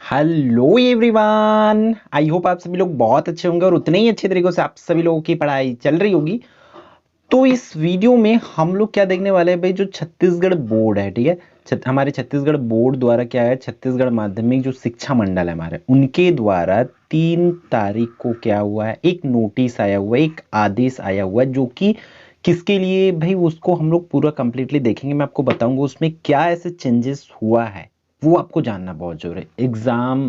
Hello everyone. I hope आप सभी लोग बहुत अच्छे होंगे और उतने ही अच्छे तरीके से आप सभी लोगों की पढ़ाई चल रही होगी। तो इस वीडियो में हम लोग क्या देखने वाले हैं भाई, जो छत्तीसगढ़ बोर्ड है, ठीक है। हमारे छत्तीसगढ़ बोर्ड द्वारा क्या है, छत्तीसगढ़ माध्यमिक जो शिक्षा मंडल है हमारे, उनके द्वारा 3 तारीख को क्या हुआ है, एक नोटिस आया हुआ है, एक आदेश आया हुआ है, जो कि किसके लिए भाई, उसको हम लोग पूरा कंप्लीटली देखेंगे। मैं आपको बताऊंगा उसमें क्या ऐसे चेंजेस हुआ है, वो आपको जानना बहुत जरूरी है। एग्जाम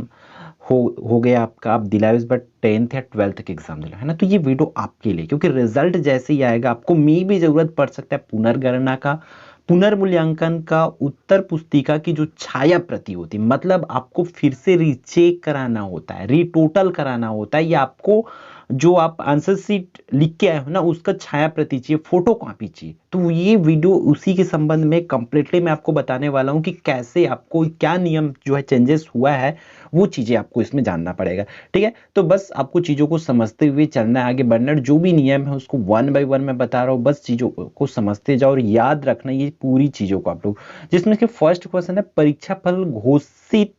हो गया आपका, आप दिलाए इस बार 10th या 12th के एग्जाम दिला, है ना। तो ये वीडियो आपके लिए, क्योंकि रिजल्ट जैसे ही आएगा आपको मे भी जरूरत पड़ सकता है पुनर्गणना का, पुनर्मूल्यांकन का, उत्तर पुस्तिका की जो छाया प्रति होती है, मतलब आपको फिर से रीचेक कराना होता है, रीटोटल कराना होता है, या आपको जो आप आंसर शीट लिख के आए हो ना, उसका छाया प्रति चाहिए, फोटो कॉपी चाहिए। तो ये वीडियो उसी के संबंध में कंप्लीटली मैं आपको बताने वाला हूं कि कैसे आपको क्या नियम जो है चेंजेस हुआ है, वो चीजें आपको इसमें जानना पड़ेगा। ठीक है, तो बस आपको चीजों को समझते हुए चलना है, आगे बढ़ना है। जो भी नियम है उसको 1 by 1 मैं बता रहा हूँ, बस चीजों को समझते जाओ और याद रखना ये पूरी चीजों को आप लोग। जिसमें कि फर्स्ट क्वेश्चन है, परीक्षा फल घोषित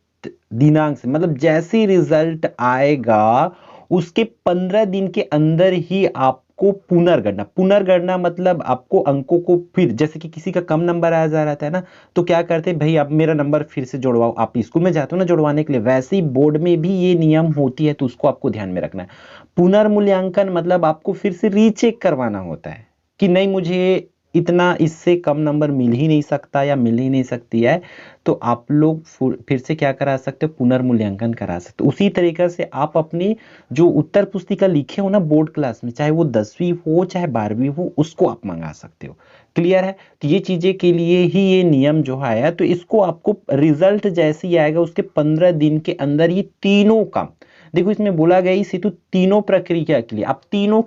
दिनांक से, मतलब जैसे रिजल्ट आएगा उसके 15 दिन के अंदर ही आपको पुनर्गणना, पुनर्गणना मतलब आपको अंकों को फिर, जैसे कि किसी का कम नंबर आ जा रहा था ना, तो क्या करते भाई, आप मेरा नंबर फिर से जुड़वाओ, आप स्कूल में जाते हो ना जुड़वाने के लिए, वैसे ही बोर्ड में भी ये नियम होती है, तो उसको आपको ध्यान में रखना है। पुनर्मूल्यांकन मतलब आपको फिर से रीचेक करवाना होता है कि नहीं, मुझे इतना इससे कम नंबर मिल ही नहीं सकता या मिल ही नहीं सकती है, तो आप लोग फिर से क्या करा सकते हो, पुनर्मूल्यांकन करा सकते हो। उसी तरीके से आप अपनी जो उत्तर पुस्तिका लिखे हो ना बोर्ड क्लास में, चाहे वो 10वीं हो चाहे 12वीं हो, उसको आप मंगा सकते हो। क्लियर है, तो ये चीजें के लिए ही ये नियम जो है, तो इसको आपको रिजल्ट जैसे ही आएगा उसके 15 दिन के अंदर ये तीनों काम, देखो इसमें बोला गया इस हेतु तीनों प्रक्रिया के लिए आप तीनों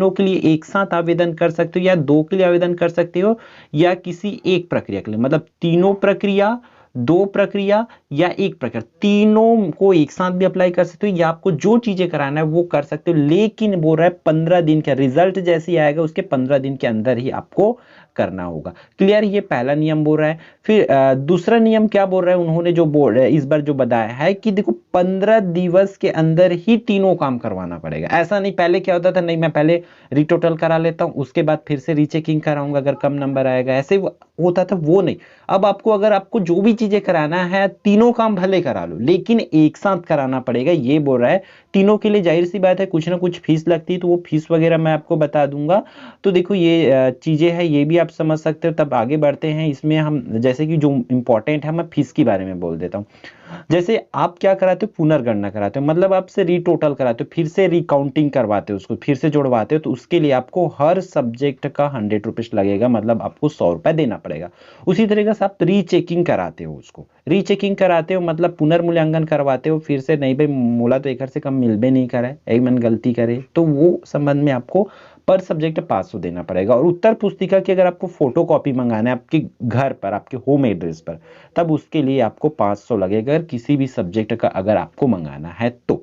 के लिए एक साथ आवेदन कर सकते हो, या दो के लिए आवेदन कर सकते हो, या किसी एक प्रक्रिया के लिए, मतलब तीनों प्रक्रिया, दो प्रक्रिया या एक प्रक्रिया, तीनों को एक साथ भी अप्लाई कर सकते हो, या आपको जो चीजें कराना है वो कर सकते हो। लेकिन बोल रहा है 15 दिन का रिजल्ट जैसे ही आएगा उसके 15 दिन के अंदर ही आपको करना होगा। क्लियर, ये पहला नियम बोल रहा है। फिर दूसरा नियम क्या बोल रहा है उन्होंने, जो बोल रहा है इस बार जो बताया है कि देखो 15 दिवस के अंदर ही तीनों काम करवाना पड़ेगा। ऐसा नहीं, पहले क्या होता था, नहीं मैं पहले रिटोटल करा लेता हूं उसके बाद फिर से रीचेकिंग कराऊंगा अगर कम नंबर आएगा, ऐसे होता था, वो नहीं। अब आपको, अगर आपको जो भी चीजें कराना है, तीनों काम भले करा लो लेकिन एक साथ कराना पड़ेगा, ये बोल रहा है। तीनों के लिए जाहिर सी बात है कुछ ना कुछ फीस लगती है, तो वो फीस वगैरह मैं आपको बता दूंगा। तो देखो ये चीजें हैं, ये भी आप समझ सकते हो। तब आगे बढ़ते हैं, इसमें हम जैसे कि जो इंपॉर्टेंट है, मैं फीस के बारे में बोल देता हूँ। जैसे आप क्या कराते हो, पुनर्गणना कराते हो, मतलब आपसे रीटोटल कराते हो, फिर से रिकाउंटिंग करवाते हो, उसको फिर से जोड़वाते हो, तो उसके लिए आपको हर सब्जेक्ट का 100 रुपीज लगेगा, मतलब आपको 100 रुपए देना पड़ेगा। उसी तरीके से आप रीचेकिंग कराते हो, उसको रीचेकिंग कराते हो मतलब पुनर्मूल्यांकन करवाते हो, फिर से नहीं भाई मोला तो एक से कम मिल भी नहीं करे, एक मन गलती करे, तो वो संबंध में आपको पर सब्जेक्ट 500 देना पड़ेगा। और उत्तर पुस्तिका की अगर आपको फोटो कॉपी मंगाना है आपके घर पर, आपके होम एड्रेस पर, तब उसके लिए आपको 500 लगेगा, अगर किसी भी सब्जेक्ट का अगर आपको मंगाना है तो।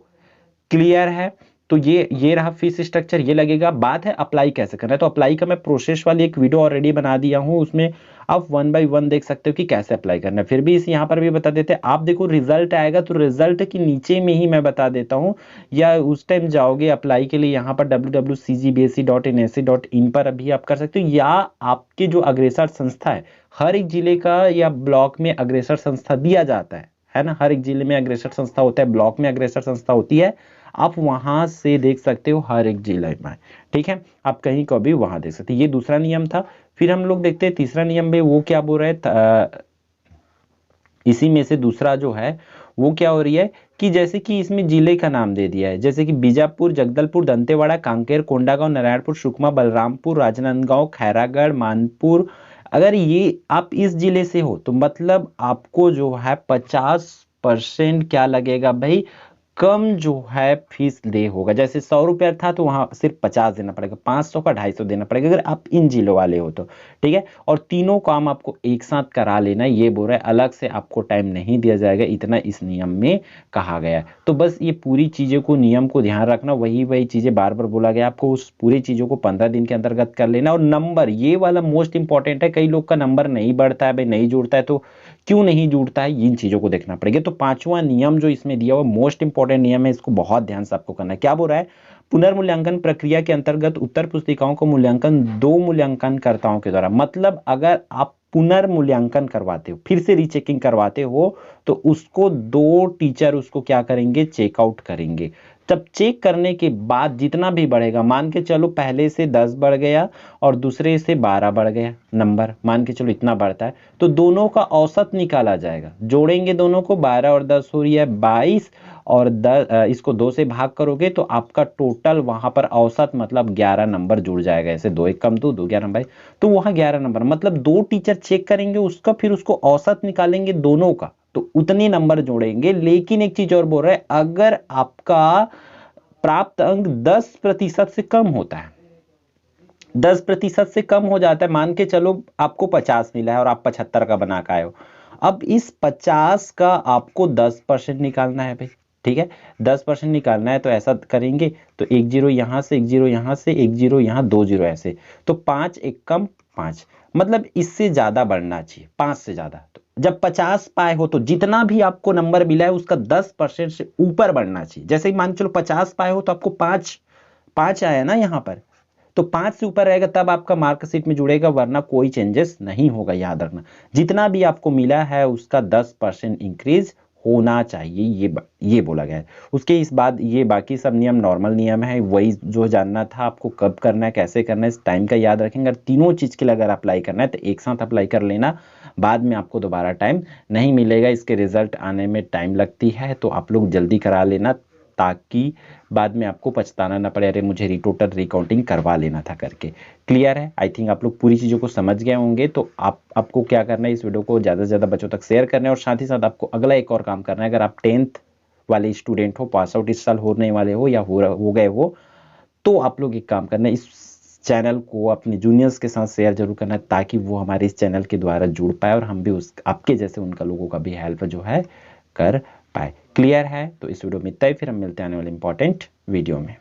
क्लियर है, तो ये रहा फीस स्ट्रक्चर, ये लगेगा। बात है अप्लाई कैसे करना है, तो अप्लाई का मैं प्रोसेस वाली एक वीडियो ऑलरेडी बना दिया हूं, उसमें आप 1 by 1 देख सकते हो कि कैसे अप्लाई करना है। फिर भी इस यहाँ पर भी बता देते हैं, आप देखो रिजल्ट आएगा तो रिजल्ट के नीचे में ही मैं बता देता हूँ, या उस टाइम जाओगे अप्लाई के लिए यहाँ पर www.cgbsc.nic.in पर अभी आप कर सकते हो, या आपके जो अग्रसर संस्था है, हर एक जिले का या ब्लॉक में अग्रसर संस्था दिया जाता है ना, हर एक जिले में अग्रसर संस्था होता है, ब्लॉक में अग्रसर संस्था होती है, आप वहां से देख सकते हो हर एक जिले में। ठीक है, आप कहीं को भी वहां देख सकते हो। ये दूसरा नियम था। फिर हम लोग देखते हैं तीसरा नियम में वो क्या बोल रहे हैं, इसी में से दूसरा जो है वो क्या हो रही है कि जैसे कि इसमें जिले का नाम दे दिया है, जैसे कि बीजापुर, जगदलपुर, दंतेवाड़ा, कांकेर, कोंडागांव, नारायणपुर, सुकमा, बलरामपुर, राजनांदगांव, खैरागढ़, मानपुर। अगर ये आप इस जिले से हो तो मतलब आपको जो है 50% क्या लगेगा भाई, कम जो है फीस दे होगा। जैसे 100 रुपया था तो वहां सिर्फ 50 देना पड़ेगा, 500 का 250 देना पड़ेगा अगर आप इन जिलों वाले हो तो, ठीक है। और तीनों काम आपको एक साथ करा लेना, ये बोल रहा है, अलग से आपको टाइम नहीं दिया जाएगा, इतना इस नियम में कहा गया है। तो बस ये पूरी चीजों को, नियम को ध्यान रखना, वही वही चीजें बार बार बोला गया आपको, उस पूरी चीजों को 15 दिन के अंतर्गत कर लेना। और नंबर, ये वाला मोस्ट इंपॉर्टेंट है, कई लोग का नंबर नहीं बढ़ता है, भाई नहीं जुड़ता है, तो क्यों नहीं जुड़ता है, इन चीजों को देखना पड़ेगा। तो पांचवा नियम जो इसमें दिया हुआ मोस्ट इंपॉर्टेंट नियम है, इसको बहुत ध्यान से आपको करना है। क्या बोल रहा है, पुनर्मूल्यांकन प्रक्रिया के अंतर्गत उत्तर पुस्तिकाओं को मूल्यांकन 2 मूल्यांकनकर्ताओं के द्वारा, मतलब अगर आप पुनर्मूल्यांकन करवाते हो, फिर से रीचेकिंग करवाते हो, तो उसको 2 टीचर उसको क्या करेंगे, चेकआउट करेंगे। तब चेक करने के बाद जितना भी बढ़ेगा, मान के चलो पहले से 10 बढ़ गया और दूसरे से 12 बढ़ गया नंबर, मान के चलो इतना बढ़ता है, तो दोनों का औसत निकाला जाएगा। जोड़ेंगे दोनों को, 12 और 10 हो रही है 22, और 10 इसको 2 से भाग करोगे तो आपका टोटल वहां पर औसत मतलब 11 नंबर जुड़ जाएगा। ऐसे 2 1 कम 2 2 11 नंबर, तो वहां 11 नंबर, मतलब 2 टीचर चेक करेंगे उसका, फिर उसको औसत निकालेंगे दोनों का, तो उतने नंबर जोड़ेंगे। लेकिन एक चीज और बोल रहा है, अगर आपका प्राप्त अंक 10% से कम होता है, 10% से कम हो जाता है, मान के चलो आपको 50 मिला है और आप 75 का बना के आए हो, अब इस 50 का आपको 10% निकालना है भाई, ठीक है। 10% निकालना है तो ऐसा करेंगे, तो 1 जीरो यहां से, 1 जीरो यहां से, 1 जीरो यहां, 2 जीरो ऐसे, तो 5 1 कम 5, मतलब इससे ज्यादा बढ़ना चाहिए, 5 से ज्यादा। तो जब 50 पाए हो तो जितना भी आपको नंबर मिला है उसका 10% से ऊपर बढ़ना चाहिए। जैसे मान चलो 50 पाए हो तो आपको 5 5 आया ना यहाँ पर, तो 5 से ऊपर रहेगा तब आपका मार्कशीट में जुड़ेगा, वरना कोई चेंजेस नहीं होगा। याद रखना, जितना भी आपको मिला है उसका 10% इंक्रीज होना चाहिए, ये बोला गया है। उसके इस बाद ये बाकी सब नियम नॉर्मल नियम है, वही जो जानना था आपको, कब करना है, कैसे करना है, इस टाइम का याद रखेंगे। अगर तीनों चीज के लिए अगर अप्लाई करना है तो एक साथ अप्लाई कर लेना, बाद में आपको दोबारा टाइम नहीं मिलेगा, इसके रिजल्ट आने में टाइम लगती है, तो आप लोग जल्दी करा लेना, ताकि बाद में आपको पछताना ना पड़े, अरे मुझे रिटोटल रिकाउंटिंग करवा लेना था करके। क्लियर है, आई थिंक आप लोग पूरी चीज़ों को समझ गए होंगे। तो आपको क्या करना है, इस वीडियो को ज़्यादा से ज़्यादा बच्चों तक शेयर करना है, और साथ ही साथ आपको अगला एक और काम करना है। अगर आप 10th वाले स्टूडेंट हो, पास आउट इस साल होने वाले हो या हो गए हो, तो आप लोग एक काम करना है, इस चैनल को अपने जूनियर्स के साथ शेयर जरूर करना है, ताकि वो हमारे इस चैनल के द्वारा जुड़ पाए और हम भी उस आपके जैसे उनका लोगों का भी हेल्प जो है कर पाए। क्लियर है, तो इस वीडियो में इतना ही, फिर हम मिलते हैं आने वाले इंपॉर्टेंट वीडियो में।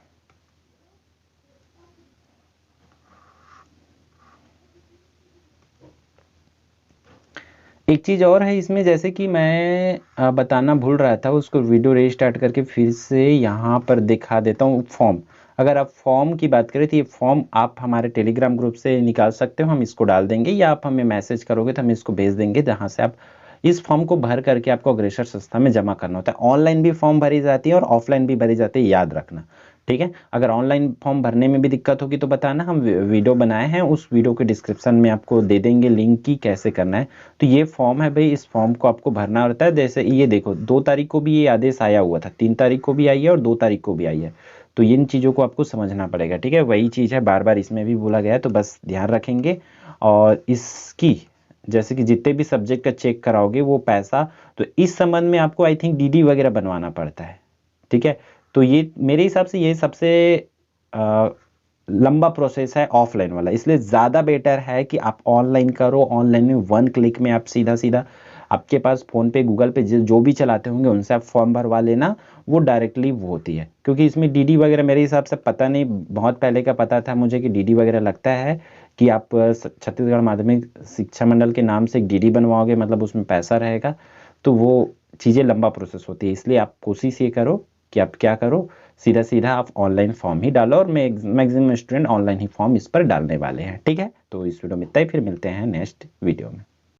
एक चीज़ और है इसमें, जैसे कि मैं बताना भूल रहा था, उसको वीडियो रीस्टार्ट करके फिर से यहाँ पर दिखा देता हूँ। फॉर्म, अगर आप फॉर्म की बात करें तो ये फॉर्म आप हमारे टेलीग्राम ग्रुप से निकाल सकते हो, हम इसको डाल देंगे, या आप हमें मैसेज करोगे तो हम इसको भेज देंगे, जहाँ से आप इस फॉर्म को भर करके आपको अग्रसर संस्था में जमा करना होता है। ऑनलाइन भी फॉर्म भरी जाती है और ऑफलाइन भी भरी जाती है, याद रखना, ठीक है। अगर ऑनलाइन फॉर्म भरने में भी दिक्कत होगी तो बताना, हम वीडियो बनाए हैं, उस वीडियो के डिस्क्रिप्शन में आपको दे देंगे लिंक की कैसे करना है। तो ये फॉर्म है भाई, इस फॉर्म को आपको भरना होता है। जैसे ये देखो, 2 तारीख को भी ये आदेश आया हुआ था, 3 तारीख को भी आई है और 2 तारीख को भी आई है, तो इन चीज़ों को आपको समझना पड़ेगा, ठीक है। वही चीज़ है, बार बार इसमें भी बोला गया है, तो बस ध्यान रखेंगे। और इसकी जैसे कि जितने भी सब्जेक्ट का चेक कराओगे वो पैसा, तो इस संबंध में आपको आई थिंक डीडी वगैरह बनवाना पड़ता है, ठीक है। तो ये मेरे हिसाब से ये सबसे लंबा प्रोसेस है ऑफलाइन वाला, इसलिए ज़्यादा बेटर है कि आप ऑनलाइन करो। ऑनलाइन में 1 क्लिक में आप सीधा सीधा, आपके पास फ़ोन पे गूगल पे जो भी चलाते होंगे उनसे आप फॉर्म भरवा लेना, वो डायरेक्टली वो होती है। क्योंकि इसमें डीडी वगैरह मेरे हिसाब से पता नहीं, बहुत पहले का पता था मुझे कि डीडी वगैरह लगता है कि आप छत्तीसगढ़ माध्यमिक शिक्षा मंडल के नाम से एक डीडी बनवाओगे, मतलब उसमें पैसा रहेगा, तो वो चीज़ें लंबा प्रोसेस होती है। इसलिए आप कोशिश ये करो कि आप क्या करो, सीधा सीधा आप ऑनलाइन फॉर्म ही डालो, और मैक्सिमम स्टूडेंट ऑनलाइन ही फॉर्म इस पर डालने वाले हैं, ठीक है। तो इस वीडियो में इतना ही, फिर मिलते हैं नेक्स्ट वीडियो में।